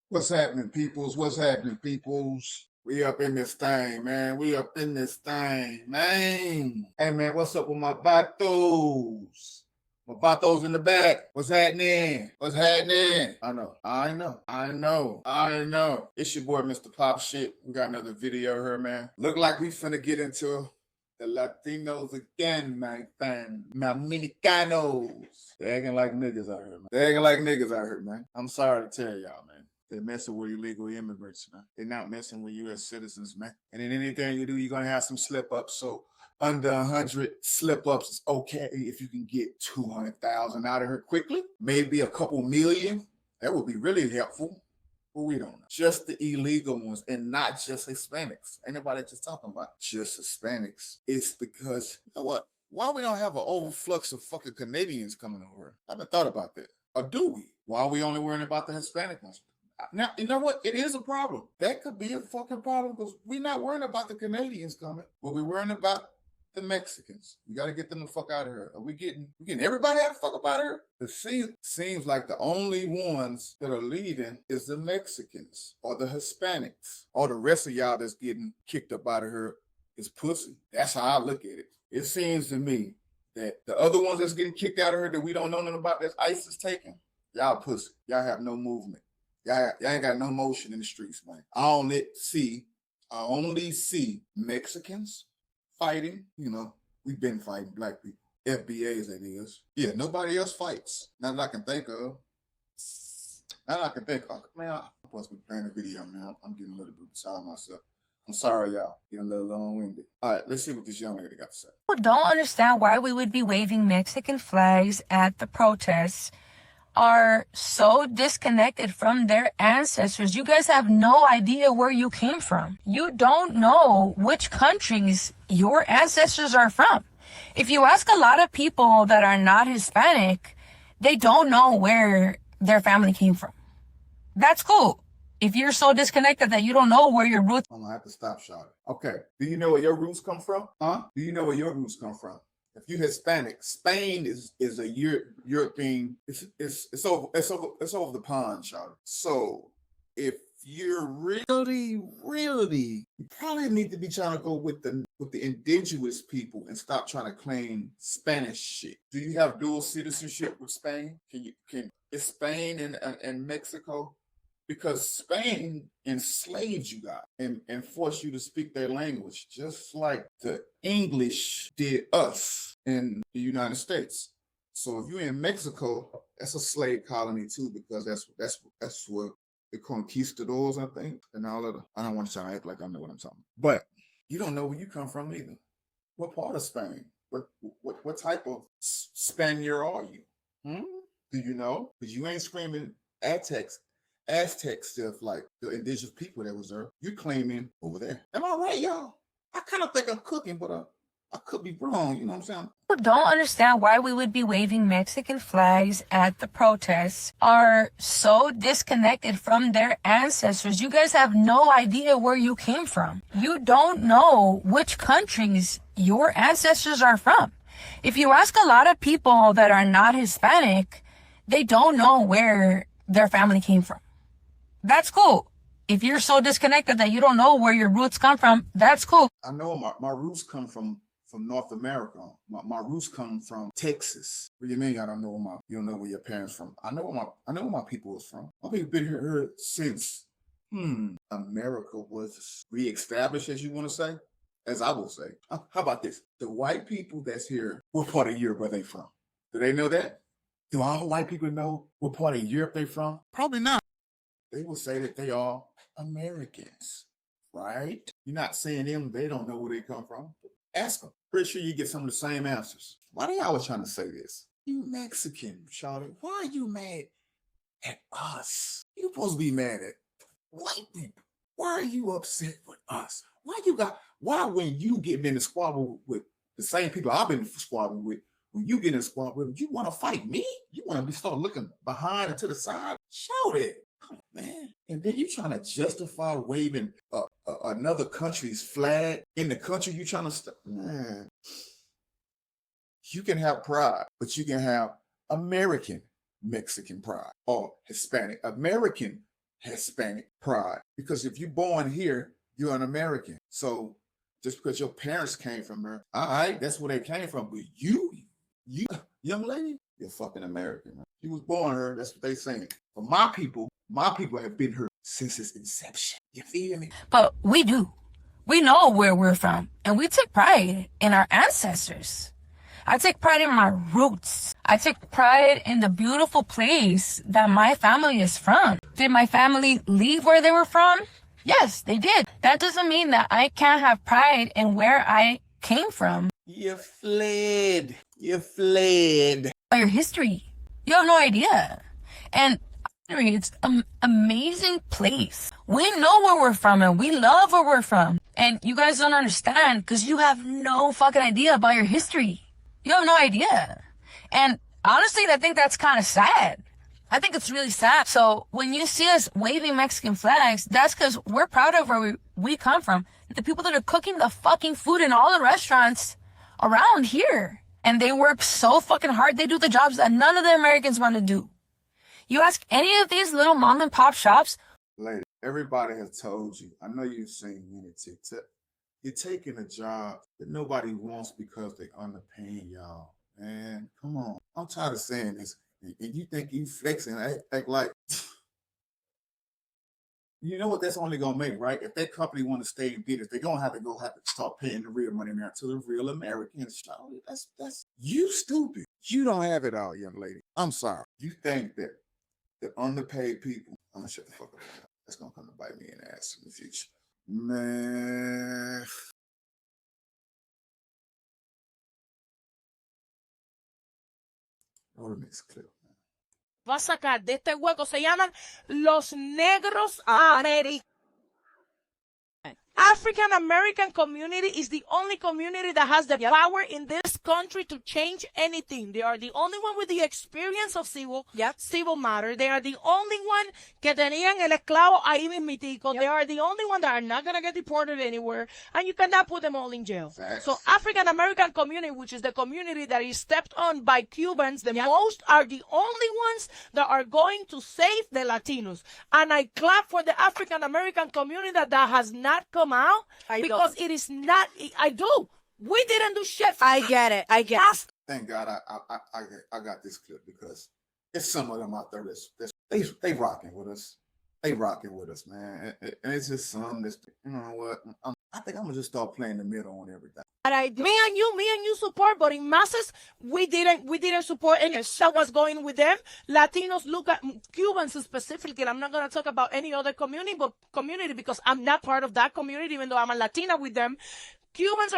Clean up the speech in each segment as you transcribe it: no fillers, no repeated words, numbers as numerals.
What's happening, peoples? What's happening, peoples? We up in this thing, man. We up in this thing, man. Hey, man, what's up with my vatos? My vatos in the back. What's happening? What's happening? I know. It's your boy, Mr. Pop Shit. We got another video here, man. Look like we finna get into the Latinos again, my fam. My Dominicanos. They acting like niggas out here, man. They acting like niggas out here, man. I'm sorry to tell y'all, man. They're messing with illegal immigrants, man. They're not messing with U.S. citizens, man. And in anything you do, you're going to have some slip-ups. So under 100 slip-ups is okay if you can get 200,000 out of her quickly. Maybe a couple million. That would be really helpful. But we don't know. Just the illegal ones and not just Hispanics. Ain't nobody just talking about just Hispanics. It's because, you know what? Why we don't have an overflux of fucking Canadians coming over? I haven't thought about that. Or do we? Why are we only worrying about the Hispanic ones? Now, you know what? It is a problem. That could be a fucking problem because we're not worrying about the Canadians coming, but we're worrying about the Mexicans. We got to get them the fuck out of here. Are we getting everybody out the fuck up out of here? It seems like the only ones that are leaving is the Mexicans or the Hispanics. All the rest of y'all that's getting kicked up out of here is pussy. That's how I look at it. It seems to me that the other ones that's getting kicked out of here that we don't know nothing about, that ICE is taking, y'all pussy. Y'all have no movement. Y'all ain't got no motion in the streets, man. I only see Mexicans fighting. You know, we've been fighting black people. FBAs, that is. Yeah, nobody else fights. Not that I can think of. Man, I'm supposed to be playing a video, man. I'm getting a little bit beside myself. I'm sorry, y'all. Getting a little long-winded. All right, let's see what this young lady got to say. People don't understand why we would be waving Mexican flags at the protests, are so disconnected from their ancestors. You guys have no idea where you came from. You don't know which countries your ancestors are from. If you ask a lot of people that are not Hispanic, they don't know where their family came from. That's cool. If you're so disconnected that you don't know where your roots... I'm gonna have to stop shouting. Okay, do you know where your roots come from? Huh? Do you know where your roots come from? If you're Hispanic, Spain is a European. It's over the pond, child. So if you're really, you probably need to be trying to go with the indigenous people and stop trying to claim Spanish shit. Do you have dual citizenship with Spain? Is Spain and Mexico? Because Spain enslaved you guys and forced you to speak their language, just like the English did us in the United States. So if you're in Mexico, that's a slave colony too, because that's what the conquistadors, I think, and all of the. I don't want to act like I know what I'm talking about, but you don't know where you come from either. What part of Spain? What type of Spaniard are you? Do you know? Because you ain't screaming Aztec stuff like the indigenous people that was there. You're claiming over there. Am I right, y'all? I kind of think I'm cooking, but I could be wrong. You know what I'm saying? People don't understand why we would be waving Mexican flags at the protests, are so disconnected from their ancestors. You guys have no idea where you came from. You don't know which countries your ancestors are from. If you ask a lot of people that are not Hispanic, they don't know where their family came from. That's cool. If you're so disconnected that you don't know where your roots come from, that's cool. I know my roots come from North America. My roots come from Texas. What do you mean you don't know where your parents from? I know where my people is from. My people been here since America was reestablished, as you want to say, as I will say. How about this? The white people that's here, what part of Europe are they from? Do they know that? Do all white people know what part of Europe they from? Probably not. They will say that they are Americans, right? You're not saying them, they don't know where they come from. Ask them. Pretty sure you get some of the same answers. Why they always trying to say this? You Mexican, Charlotte. Why are you mad at us? You supposed to be mad at white people. Why are you upset with us? Why when you get in a squabble with the same people I've been in a squabble with, when you get in a squabble, you want to fight me? You want to start looking behind and to the side? Shout it. Come on, man. And then you trying to justify waving another country's flag in the country you trying to man. You can have pride, but you can have American Mexican pride or Hispanic American Hispanic pride. Because if you're born here, you're an American. So just because your parents came from there, all right, that's where they came from. But you, young lady, you're fucking American. Man. You was born here, that's what they saying. But my people have been here since its inception. You feel me? But we do. We know where we're from, and we take pride in our ancestors. I take pride in my roots. I take pride in the beautiful place that my family is from. Did my family leave where they were from? Yes, they did. That doesn't mean that I can't have pride in where I came from. You fled. You fled. Your history. You have no idea. And it's an amazing place. We know where we're from and we love where we're from. And you guys don't understand because you have no fucking idea about your history. You have no idea. And honestly, I think that's kind of sad. I think it's really sad. So when you see us waving Mexican flags, that's because we're proud of where we come from. The people that are cooking the fucking food in all the restaurants around here. And they work so fucking hard. They do the jobs that none of the Americans want to do. You ask any of these little mom and pop shops. Lady, everybody has told you. I know you've seen many TikTok. You're taking a job that nobody wants because they underpaying y'all. Man, come on. I'm tired of saying this. And you think you flexing, act like, you know what that's only gonna make, right? If that company want to stay in business, they're gonna have to start paying the real money now to the real Americans. That's you stupid. You don't have it all, young lady. I'm sorry. You think that the underpaid people, I'm gonna shut the fuck up. That's gonna come to bite me in the ass in the future. Man. Roll the next clip. Va a sacar de este hueco se llaman los negros americanos. African American community is the only community that has the power in this country to change anything. They are the only one with the experience of civil matter. They are the only one que tenían el esclavo ahí mismitico. They are the only one that are not going to get deported anywhere, and you cannot put them all in jail. Facts. So African American community, which is the community that is stepped on by Cubans, the most are the only ones that are going to save the Latinos. And I clap for the African American community that has not come out because it is not. I do. We didn't do shit. I get it. Thank God I got this clip because it's some of them out there they rocking with us. They rocking with us, man. And it's just some that's, you know what? I think I'm gonna just start playing the middle on everything. Me and you support, but in masses, we didn't support any that was going with them. Latinos look at Cubans specifically, and I'm not gonna talk about any other community because I'm not part of that community, even though I'm a Latina with them. Cubans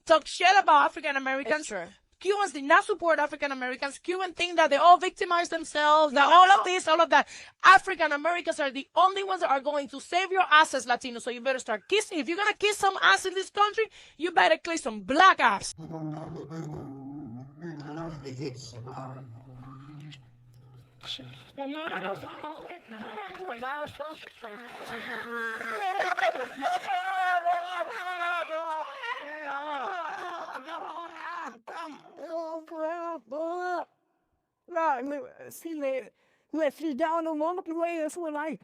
talk shit about African Americans. Cubans did not support African Americans. Cubans think that they all victimize themselves, that all of this, all of that. African Americans are the only ones that are going to save your asses, Latinos. So you better start kissing. If you're going to kiss some ass in this country, you better kiss some black ass. Let's sit down a moment the way that's what I.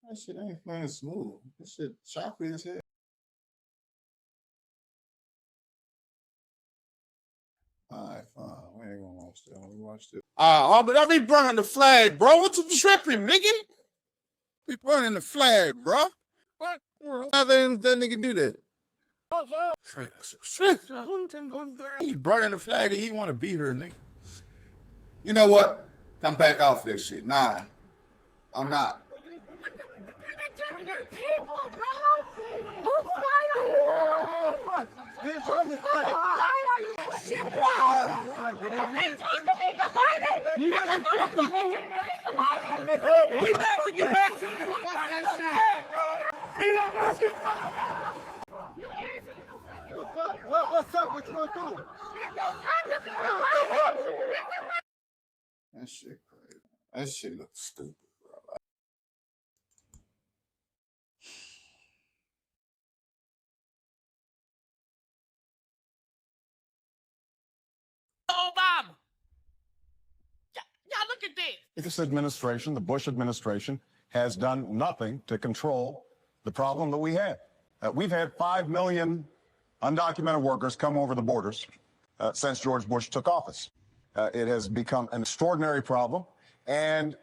That shit ain't playing smooth. That shit choppy as hell. Alright, fine. We ain't gonna watch that. We watch this. But I be burning the flag, bro. What you tripping, nigga? Be burning the flag, bro. What? How that nigga do that? He's burning the flag and he want to beat her, nigga. You know what? I'm back off this shit. Nah, I'm not. What's up? What you gonna do? That shit crazy. That shit looks stupid, bro. Obama. Y'all look at this. This administration, the Bush administration, has done nothing to control the problem that we had. We've had 5 million undocumented workers come over the borders since George Bush took office. It has become an extraordinary problem. And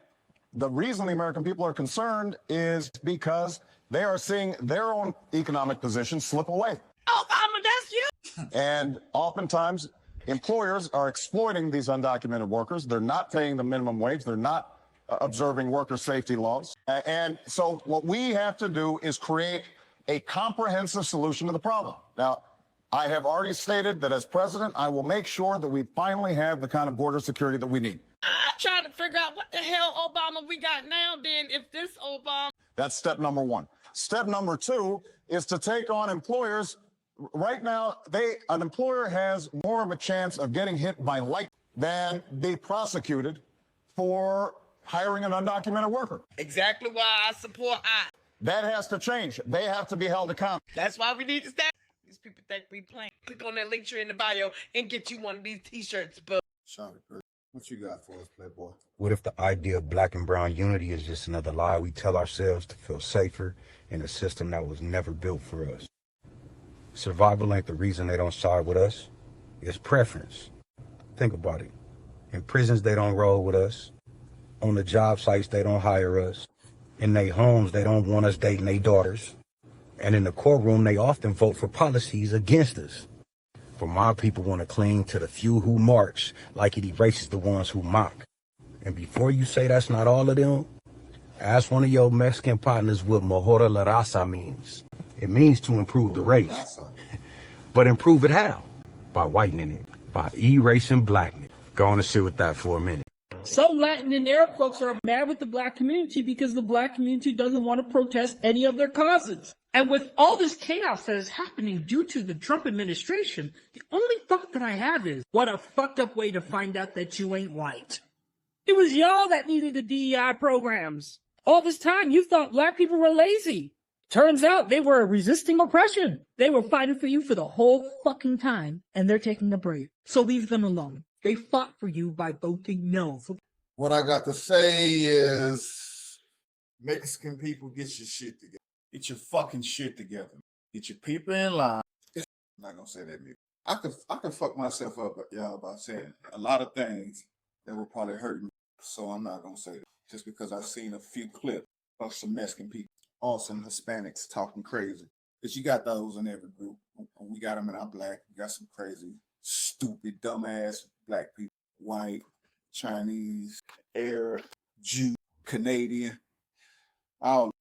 the reason the American people are concerned is because they are seeing their own economic position slip away. Obama, that's you. And oftentimes, employers are exploiting these undocumented workers. They're not paying the minimum wage. They're not observing worker safety laws. And so what we have to do is create a comprehensive solution to the problem. Now, I have already stated that as president, I will make sure that we finally have the kind of border security that we need. I'm trying to figure out what the hell Obama we got now then if this Obama. That's step number one. Step number two is to take on employers. Right now, an employer has more of a chance of getting hit by lightning than be prosecuted for hiring an undocumented worker. Exactly why I support I. That has to change. They have to be held accountable. That's why we need to stop. These people think we playing. Click on that link tree in the bio and get you one of these t-shirts, bro. Charlie, what you got for us, Playboy? What if the idea of black and brown unity is just another lie we tell ourselves to feel safer in a system that was never built for us? Survival ain't the reason they don't side with us. It's preference. Think about it. In prisons, they don't roll with us. On the job sites, they don't hire us. In their homes, they don't want us dating their daughters. And in the courtroom, they often vote for policies against us. For my people want to cling to the few who march like it erases the ones who mock. And before you say that's not all of them, ask one of your Mexican partners what mejor, raza means. It means to improve the race. But improve it how? By whitening it. By erasing blackness. Go on and sit with that for a minute. Some Latin and Arab folks are mad with the black community because the black community doesn't want to protest any of their causes. And with all this chaos that is happening due to the Trump administration, the only thought that I have is, what a fucked up way to find out that you ain't white. It was y'all that needed the DEI programs. All this time you thought black people were lazy. Turns out they were resisting oppression. They were fighting for you for the whole fucking time, and they're taking a break. So leave them alone. They fought for you by voting no. What I got to say is, Mexican people, get your shit together. Get your fucking shit together. Get your people in line. I'm not gonna say that, maybe. I could fuck myself up, y'all, by saying a lot of things that will probably hurt me. So I'm not gonna say that. Just because I've seen a few clips of some Mexican people, or some Hispanics talking crazy. Because you got those in every group. We got them in our black. We got some crazy, stupid, dumbass black people. White, Chinese, Arab, Jew, Canadian. I don't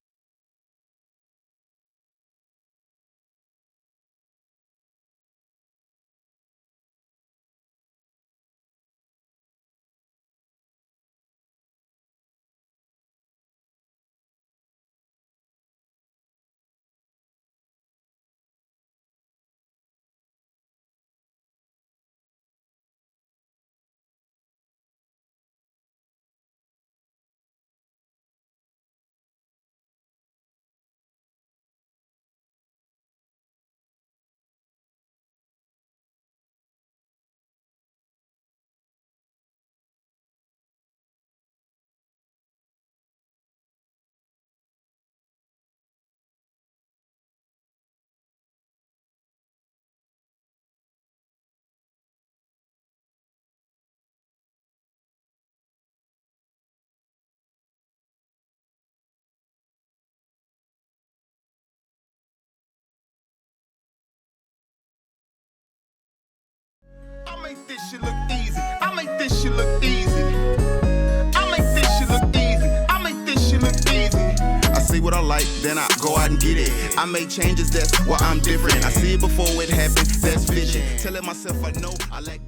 what I like, then I go out and get it. I make changes, that's why I'm different. I see it before it happens, that's vision. Telling myself I know I like this.